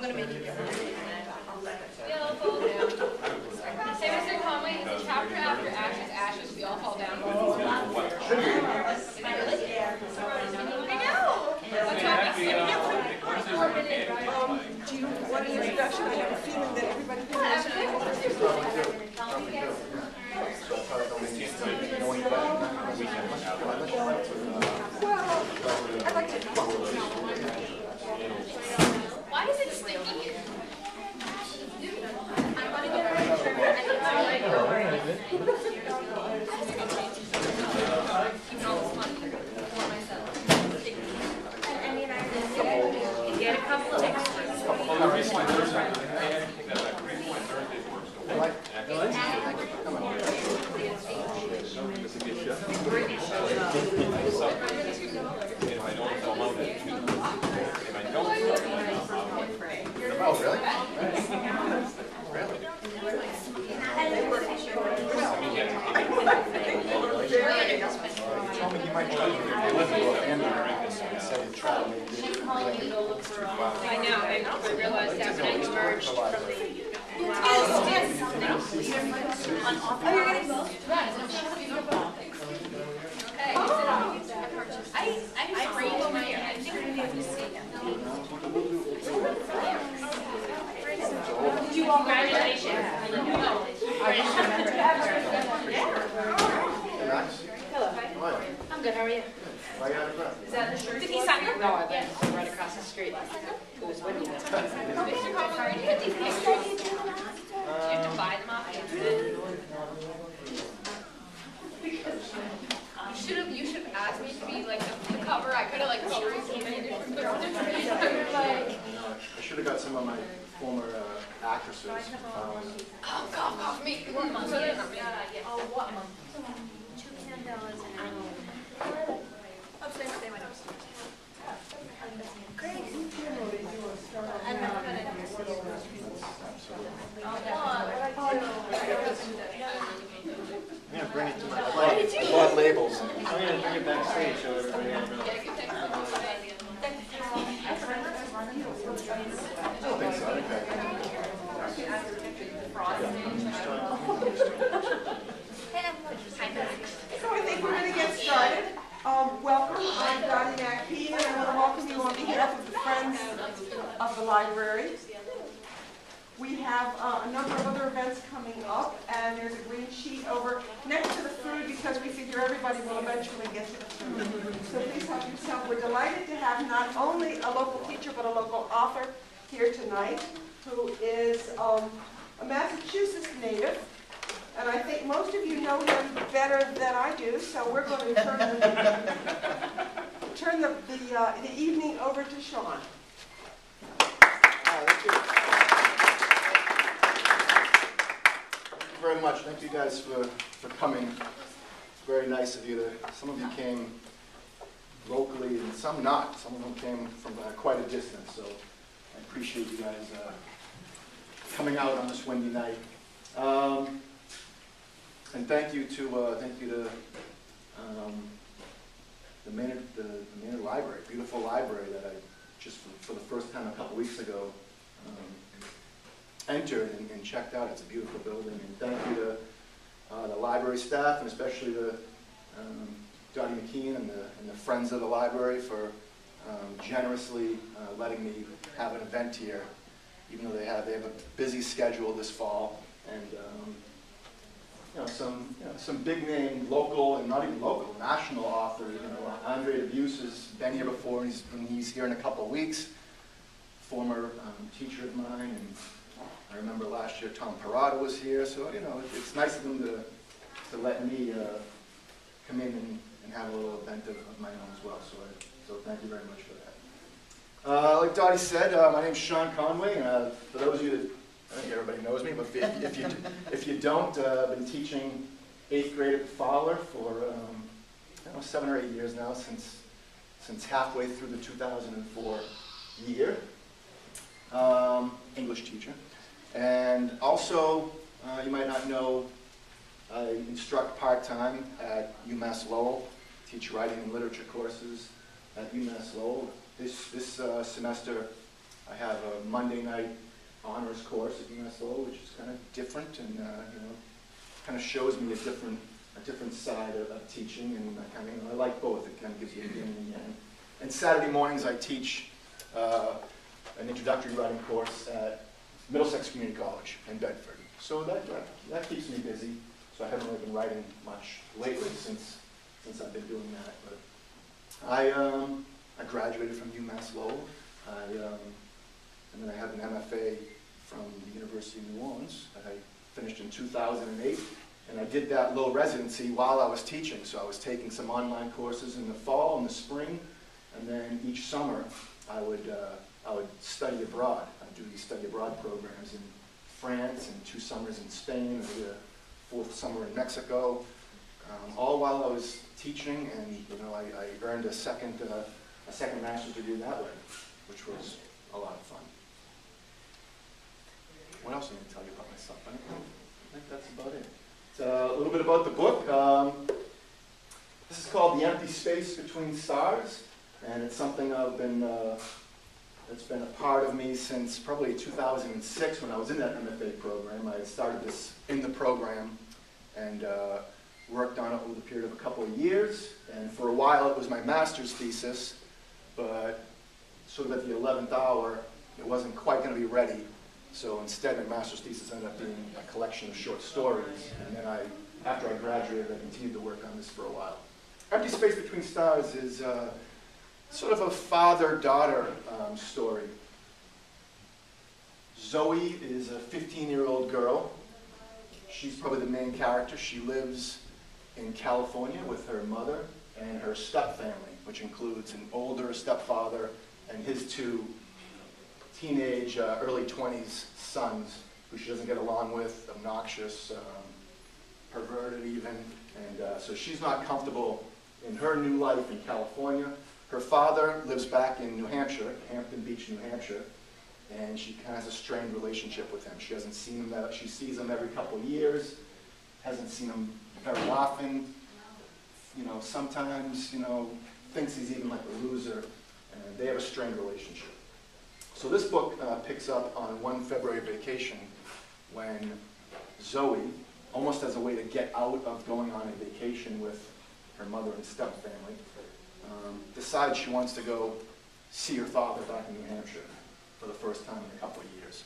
going to make you get one. We all fall down. Say, Mr. Conway, it's a chapter after ashes, ashes, we all fall down. Am I really? I know. What chapter? Do you want an introduction? I have a feeling that everybody knows. Well, I'd like to. Why is it sticky here? I want to get a picture. Keeping all this money for myself. Get a couple of extras. Oh, really? I know, I realized that when I emerged from the... I'm afraid of my... I think I'm able to see them. Congratulations. Hello. I'm good, how are you? Is that the shirt? Did he sign them? No, I went right across the street. It was windy. Mr. Conway, you get these pictures? Do you have to buy them off the internet? You should have asked me to be like the cover. I could have like covered so many different I should have got some of my former actresses. Oh, God, me. What month? Oh, what month? $10 an hour. Upstairs, they went upstairs. Great. I'm going to bring it to my blood labels. I'm going to bring it backstage so everybody else knows. I don't think so. I think So I think we're going to get started. Welcome, I'm Dottie McPhee, and I want to welcome you on behalf of the Friends of the Library. We have a number of other events coming up, and there's a green sheet over next to the food because we figure everybody will eventually get to the food. So please help yourself. We're delighted to have not only a local teacher, but a local author here tonight, who is a Massachusetts native. And I think most of you know him better than I do, so we're going to turn the evening over to Sean. Thank you. Thank you very much. Thank you guys for coming. Very nice of you. Some of you came locally and some not. Some of them came from quite a distance, so I appreciate you guys coming out on this windy night. And thank you to the Maynard Library, beautiful library that I just for the first time a couple weeks ago entered and checked out. It's a beautiful building, and thank you to the library staff, and especially to Dottie McKeon and the Friends of the Library for generously letting me have an event here, even though they have a busy schedule this fall, and some big name local and not even local, national authors. Andre DeBuse has been here before, and he's here in a couple of weeks. Former teacher of mine, and I remember last year Tom Parada was here. So it's nice of them to let me come in and have a little event of my own as well. So thank you very much for that. Like Dottie said, my name's Sean Conway, and for those of you that I think everybody knows me, but if you don't, I've been teaching 8th grade at Fowler for 7 or 8 years now, since halfway through the 2004 year. English teacher, and also you might not know, I instruct part-time at UMass Lowell, teach writing and literature courses at UMass Lowell. This semester I have a Monday night honors course at UMass, which is kind of different and kind of shows me a different side of teaching, and I like both. It kind of gives you a yin and yang. And Saturday mornings I teach an introductory writing course at Middlesex Community College in Bedford. So that keeps me busy. So I haven't really been writing much lately since I've been doing that. But I graduated from UMass Lowell, and then I have an MFA from the University of New Orleans that I finished in 2008. And I did that low residency while I was teaching. So I was taking some online courses in the fall and the spring, and then each summer I would study abroad. I'd do these study abroad programs in France and 2 summers in Spain, and I did a 4th summer in Mexico, all while I was teaching, and I earned a second master's degree that way, which was a lot of fun. What else am I going to tell you about myself? I think that's about it. It's a little bit about the book. This is called The Empty Space Between Stars, and it's something it's been a part of me since probably 2006 when I was in that MFA program. I had started this in the program and worked on it over the period of a couple of years, and for a while it was my master's thesis, but sort of at the 11th hour it wasn't quite going to be ready. So instead, my master's thesis ended up being a collection of short stories. And then after I graduated, I continued to work on this for a while. Empty Space Between Stars is sort of a father-daughter story. Zoe is a 15-year-old girl. She's probably the main character. She lives in California with her mother and her stepfamily, which includes an older stepfather and his 2 teenage, early 20s sons who she doesn't get along with, obnoxious, perverted even, and so she's not comfortable in her new life in California. Her father lives back in New Hampshire, Hampton Beach, New Hampshire, and she kind of has a strained relationship with him. She hasn't seen him, she sees him every couple of years, hasn't seen him very often, sometimes, thinks he's even like a loser, and they have a strained relationship. So this book picks up on one February vacation when Zoe, almost as a way to get out of going on a vacation with her mother and stepfamily, decides she wants to go see her father back in New Hampshire for the first time in a couple of years.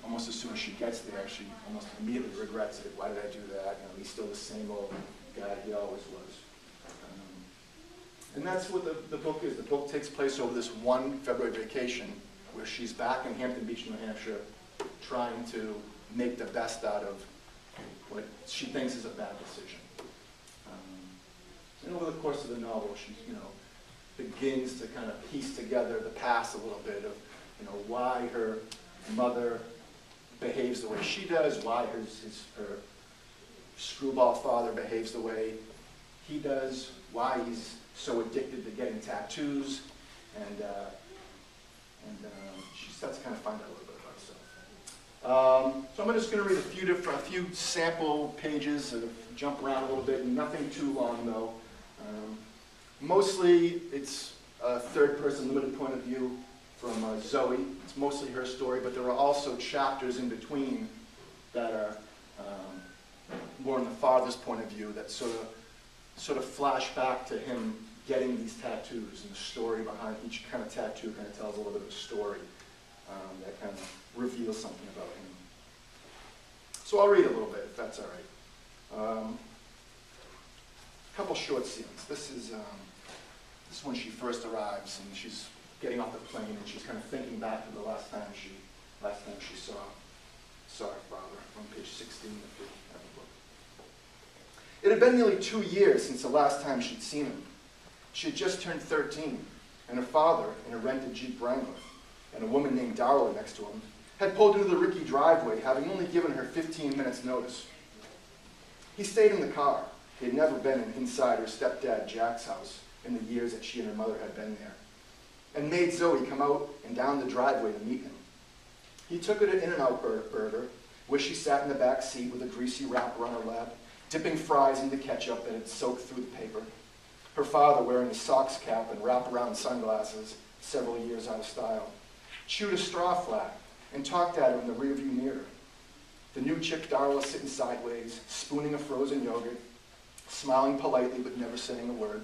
Almost as soon as she gets there, she almost immediately regrets it. Why did I do that? He's still the same old guy he always was. And that's what the book is. The book takes place over this one February vacation where she's back in Hampton Beach, New Hampshire, trying to make the best out of what she thinks is a bad decision. And over the course of the novel, she begins to kind of piece together the past a little bit of why her mother behaves the way she does, why her screwball father behaves the way he does, why he's so addicted to getting tattoos, and she starts to kind of find out a little bit about herself. So I'm just going to read a few sample pages, jump around a little bit, nothing too long though. Mostly it's a third-person limited point of view from Zoe. It's mostly her story, but there are also chapters in between that are more in the father's point of view that sort of flash back to him getting these tattoos, and the story behind each kind of tattoo kind of tells a little bit of a story that kind of reveals something about him. So I'll read a little bit, if that's all right. A couple short scenes. This is when she first arrives, and she's getting off the plane, and she's kind of thinking back to the last time she saw her father, on page 16 of the book. It had been nearly 2 years since the last time she'd seen him. She had just turned 13, and her father, in a rented Jeep Wrangler, and a woman named Darla next to him, had pulled into the Rickey driveway, having only given her 15 minutes' notice. He stayed in the car. He had never been inside her stepdad Jack's house in the years that she and her mother had been there, and made Zoe come out and down the driveway to meet him. He took her to In-N-Out Burger, where she sat in the back seat with a greasy wrapper on her lap, dipping fries into ketchup that had soaked through the paper. Her father wearing a Sox cap and wraparound sunglasses, several years out of style. chewed a straw flat, and talked at her in the rearview mirror. The new chick Darla sitting sideways, spooning a frozen yogurt, smiling politely but never saying a word.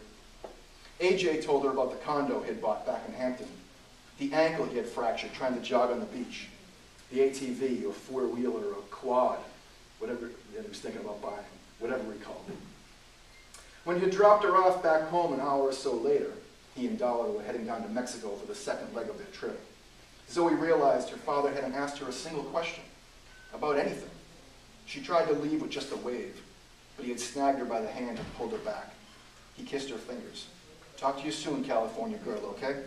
AJ told her about the condo he'd bought back in Hampton, the ankle he had fractured trying to jog on the beach, the ATV or four-wheeler or quad, whatever he was thinking about buying, whatever he called it. When he had dropped her off back home an hour or so later, he and Darla were heading down to Mexico for the second leg of their trip. Zoe realized her father hadn't asked her a single question about anything. She tried to leave with just a wave, but he had snagged her by the hand and pulled her back. He kissed her fingers. "Talk to you soon, California girl, okay?"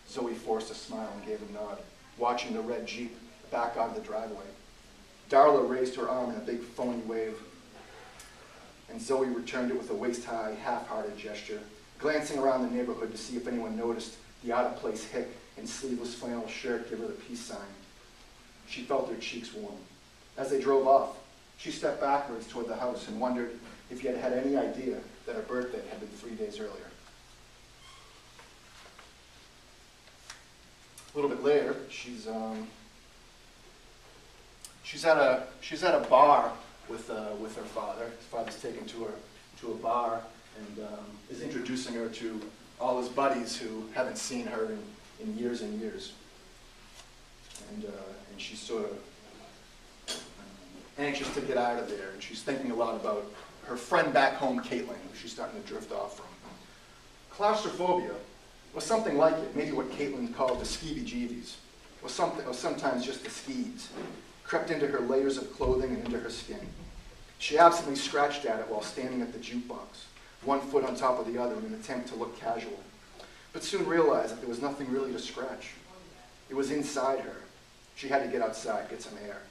Zoe forced a smile and gave a nod, watching the red Jeep back out of the driveway. Darla raised her arm in a big phony wave, and Zoe returned it with a waist-high, half-hearted gesture, glancing around the neighborhood to see if anyone noticed the out-of-place hick and sleeveless flannel shirt give her the peace sign. She felt her cheeks warm. As they drove off, she stepped backwards toward the house and wondered if he had had any idea that her birthday had been 3 days earlier. A little bit later, she's at a bar with her father. His father's taken to a bar and is introducing her to all his buddies who haven't seen her in years and years. And she's sort of anxious to get out of there, and she's thinking a lot about her friend back home, Caitlin, who she's starting to drift off from. Claustrophobia was something like it, maybe what Caitlin called the skeeby-jeebies, or sometimes just the skeeves, crept into her layers of clothing and into her skin. She absently scratched at it while standing at the jukebox, one foot on top of the other in an attempt to look casual, but soon realized that there was nothing really to scratch. It was inside her. She had to get outside, get some air.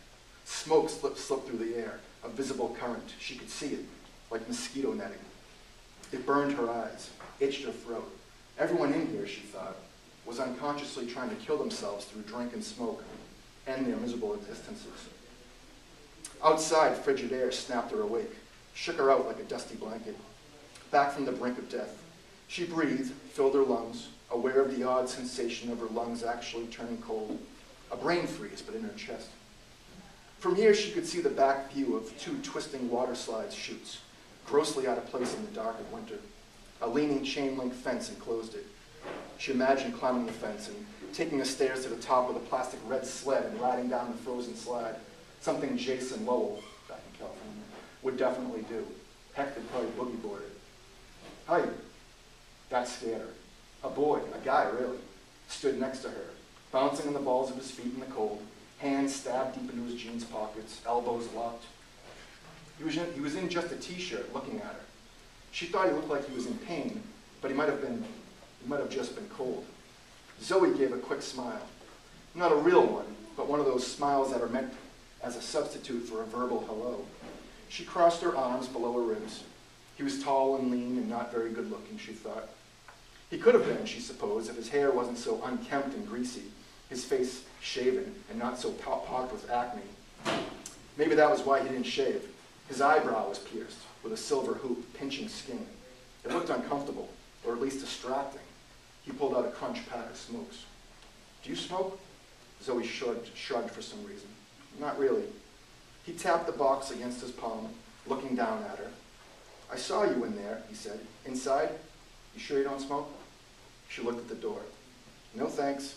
Smoke slipped through the air, a visible current. She could see it, like mosquito netting. It burned her eyes, itched her throat. Everyone in here, she thought, was unconsciously trying to kill themselves through drink and smoke, end their miserable existences. Outside, frigid air snapped her awake, shook her out like a dusty blanket. Back from the brink of death, she breathed, filled her lungs, aware of the odd sensation of her lungs actually turning cold. A brain freeze, but in her chest. From here, she could see the back view of 2 twisting water slide chutes, grossly out of place in the dark of winter. A leaning chain-link fence enclosed it. She imagined climbing the fence and taking the stairs to the top with a plastic red sled and riding down the frozen slide, something Jason Lowell, back in California, would definitely do. Heck, they'd probably boogie board it. Hi. That scared her. A boy, a guy really, stood next to her, bouncing on the balls of his feet in the cold, hands stabbed deep into his jeans pockets, elbows locked. He was in just a t-shirt looking at her. She thought he looked like he was in pain, but he might have just been cold. Zoe gave a quick smile. Not a real one, but one of those smiles that are meant as a substitute for a verbal hello. She crossed her arms below her ribs. He was tall and lean and not very good looking, she thought. He could have been, she supposed, if his hair wasn't so unkempt and greasy, his face shaven and not so pocked with acne. Maybe that was why he didn't shave. His eyebrow was pierced with a silver hoop, pinching skin. It looked uncomfortable, or at least distracting. He pulled out a crunch pack of smokes. "Do you smoke?" Zoe shrugged for some reason. "Not really." He tapped the box against his palm, looking down at her. "I saw you in there," he said. "Inside? You sure you don't smoke?" She looked at the door. "No thanks."